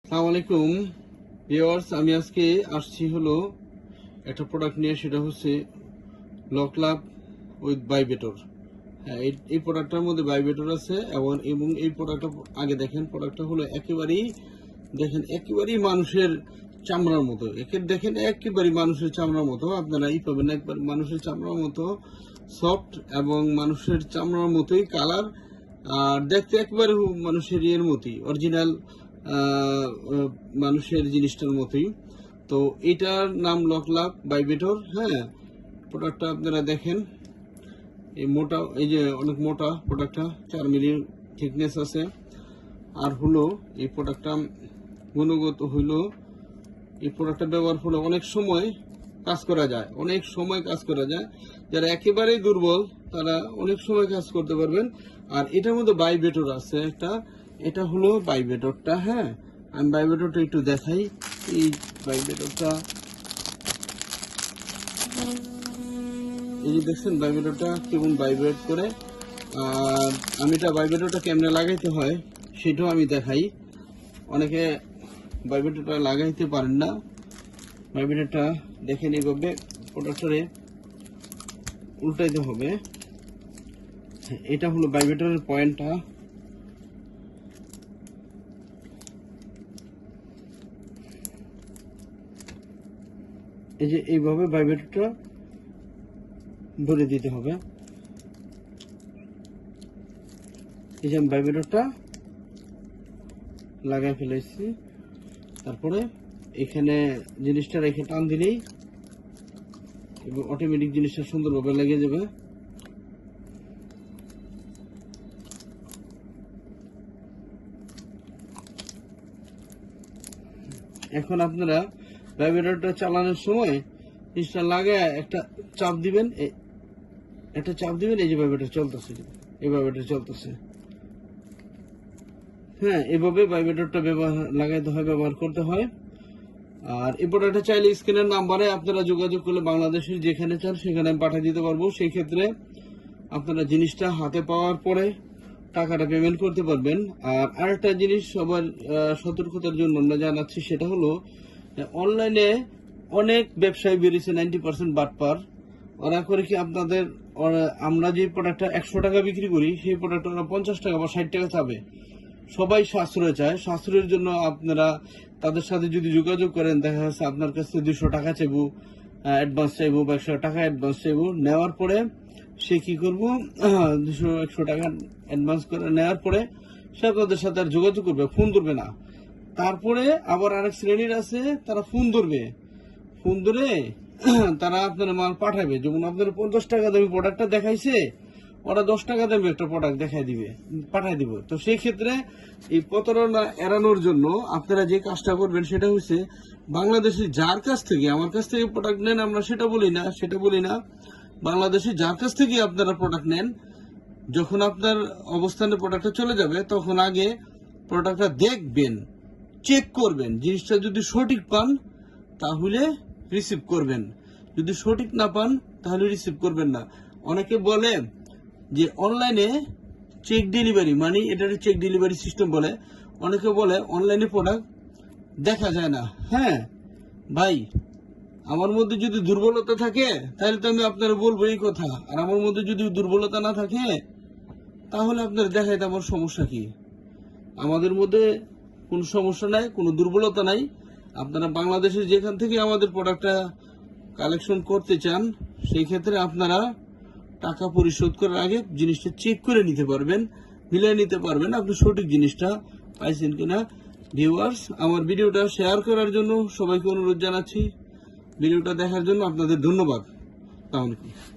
আসসালামু আলাইকুম ভিউয়ার্স, আমি আজকে আসছি হলো একটা প্রোডাক্ট নিয়ে, সেটা হচ্ছে লকলাভ উইথ ভাইব্রেটর। হ্যাঁ, এই প্রোডাক্টটার মধ্যে ভাইব্রেটর আছে এবং এই প্রোডাক্টটা আগে দেখেন, প্রোডাক্টটা হলো একেবারেই মানুষের চামড়ার মতো। দেখেন একেবারেই মানুষের চামড়ার মতো, আপনারা পাবেন একবার মানুষের চামড়ার মতো সফট এবং মানুষের চামড়ার মতোই কালার, আর দেখতে একেবারে মানুষের ইয়ের মতোই অরিজিনাল মানুষের জিনিসটার মতোই। তো এটার নাম লকলাভ ভাইব্রেটর। হ্যাঁ, প্রোডাক্টটা আপনারা দেখেন, এই যে অনেক মোটা প্রোডাক্টটা, 4 মিলি থিকনেস আছে। আর হলো এই প্রোডাক্টটা গুণগত হইলো, এই প্রোডাক্টটা ব্যবহার করলে অনেক সময় কাজ করা যায়, যারা একেবারেই দুর্বল তারা অনেক সময় কাজ করতে পারবেন। আর এটার মধ্যে ভাইব্রেটর আছে একটা, এটা হলো ভাইব্রেটরটা। হ্যাঁ, আমি ভাইব্রেটরটা একটু দেখাই। এই ভাইব্রেটরটা, এই যে দেখছেন ভাইব্রেটরটা কেমন ভাইব্রেট করে। আর আমি এটা ভাইব্রেটরটা কেমনে লাগাইতে হয় সেটাও আমি দেখাই। অনেকে ভাইব্রেটরটা লাগাইতে পারেন না। ভাইব্রেটরটা দেখেন, এইভাবে প্রোডাক্টরে উল্টাইতে হবে। এটা হলো ভাইব্রেটরের পয়েন্টটা। এই যে এইভাবে ভাইব্রেটরটা ভরে দিতে হবে। এই যে আমি ভাইব্রেটরটা লাগাই ফেলেছি, তারপরে এখানে জিনিসটা রেখে টান দিলেই অটোমেটিক জিনিসটা সুন্দরভাবে লেগে যাবে। এখন আপনারা ভাইব্রেটরটা চালানোর সময় জিনিসটা লাগায় একটা চাপ দিবেন, এই যে ভাইব্রেটর চলতেছে, হ্যাঁ, এভাবে ভাইব্রেটরটা ব্যবহার করতে হয়। আর এই প্রোডাক্টটা চাইলে স্ক্রিনের নাম্বারে আপনারা যোগাযোগ করলে বাংলাদেশের যেখানে চান সেখানে আমি পাঠিয়ে দিতে পারবো। সেই ক্ষেত্রে আপনারা জিনিসটা হাতে পাওয়ার পরে টাকাটা পেমেন্ট করতে পারবেন। আর আরেকটা জিনিস সবার সতর্কতার জন্য আমরা জানাচ্ছি, সেটা হলো অনলাইনে অনেক ব্যবসায়ী বেরিয়েছে 90% বাটপার। ওরা করে কি, আমরা যে প্রোডাক্টটা 100 টাকা বিক্রি করি সেই প্রোডাক্টটা ওরা 50 টাকা বা 60 টাকা চাবে। সবাই সাশ্রয় চায়, সাশ্রয়ের জন্য আপনারা তাদের সাথে যদি যোগাযোগ করেন, দেখা যাচ্ছে আপনার কাছে 200 টাকা চাইবো অ্যাডভান্স চাইবো বা 100 টাকা অ্যাডভান্স চাইবো। নেওয়ার পরে সে কি করবো, 100 টাকা অ্যাডভান্স করে নেওয়ার পরে সে আপনাদের সাথে আর যোগাযোগ করবে, ফোন ধরবে না। তারপরে আবার আরেক শ্রেণীর আছে, তারা ফোন ধরে তারা আপনার মাল পাঠাবে। যেমন আপনার 50 টাকা দামি প্রোডাক্টটা দেখাইছে, ওরা 10 টাকা দামি একটা প্রোডাক্ট পাঠাই দিবে। তো সেই ক্ষেত্রে এই প্রতারণা এড়ানোর জন্য আপনারা যে কাজটা করবেন সেটা হচ্ছে, বাংলাদেশে যার কাছ থেকে, আমার কাছ থেকে প্রোডাক্ট নেন, আমরা সেটা বলি না, বাংলাদেশে যার কাছ থেকে আপনারা প্রোডাক্ট নেন, যখন আপনার অবস্থানে প্রোডাক্টটা চলে যাবে তখন আগে প্রোডাক্টটা দেখবেন, চেক করবেন। জিনিসটা যদি সঠিক পান তাহলে রিসিভ করবেন, যদি সঠিক না পান তাহলে রিসিভ করবেন না। অনেকে বলে যে অনলাইনে চেক ডেলিভারি, মানে এটা চেক ডেলিভারি সিস্টেম বলে। অনেকে বলে অনলাইনে প্রোডাক্ট দেখা যায় না। হ্যাঁ ভাই, আমার মধ্যে যদি দুর্বলতা থাকে তাহলে তো আমি আপনারা বলবো এই কথা। আর আমার মধ্যে যদি দুর্বলতা না থাকে তাহলে আপনার দেখাইতে আমার সমস্যা কি? আমাদের মধ্যে কোনো সমস্যা নাই, কোনো দুর্বলতা নাই। আপনারা বাংলাদেশের যেখান থেকে আমাদের প্রোডাক্টটা কালেকশন করতে চান, সেই ক্ষেত্রে আপনারা টাকা পরিশোধ করার আগে জিনিসটা চেক করে নিতে পারবেন, মিলিয়ে নিতে পারবেন আপনি সঠিক জিনিসটা পাইছেন কিনা। ভিউয়ার্স, আমার ভিডিওটা শেয়ার করার জন্য সবাইকে অনুরোধ জানাচ্ছি। ভিডিওটা দেখার জন্য আপনাদের ধন্যবাদ। আসসালামু আলাইকুম।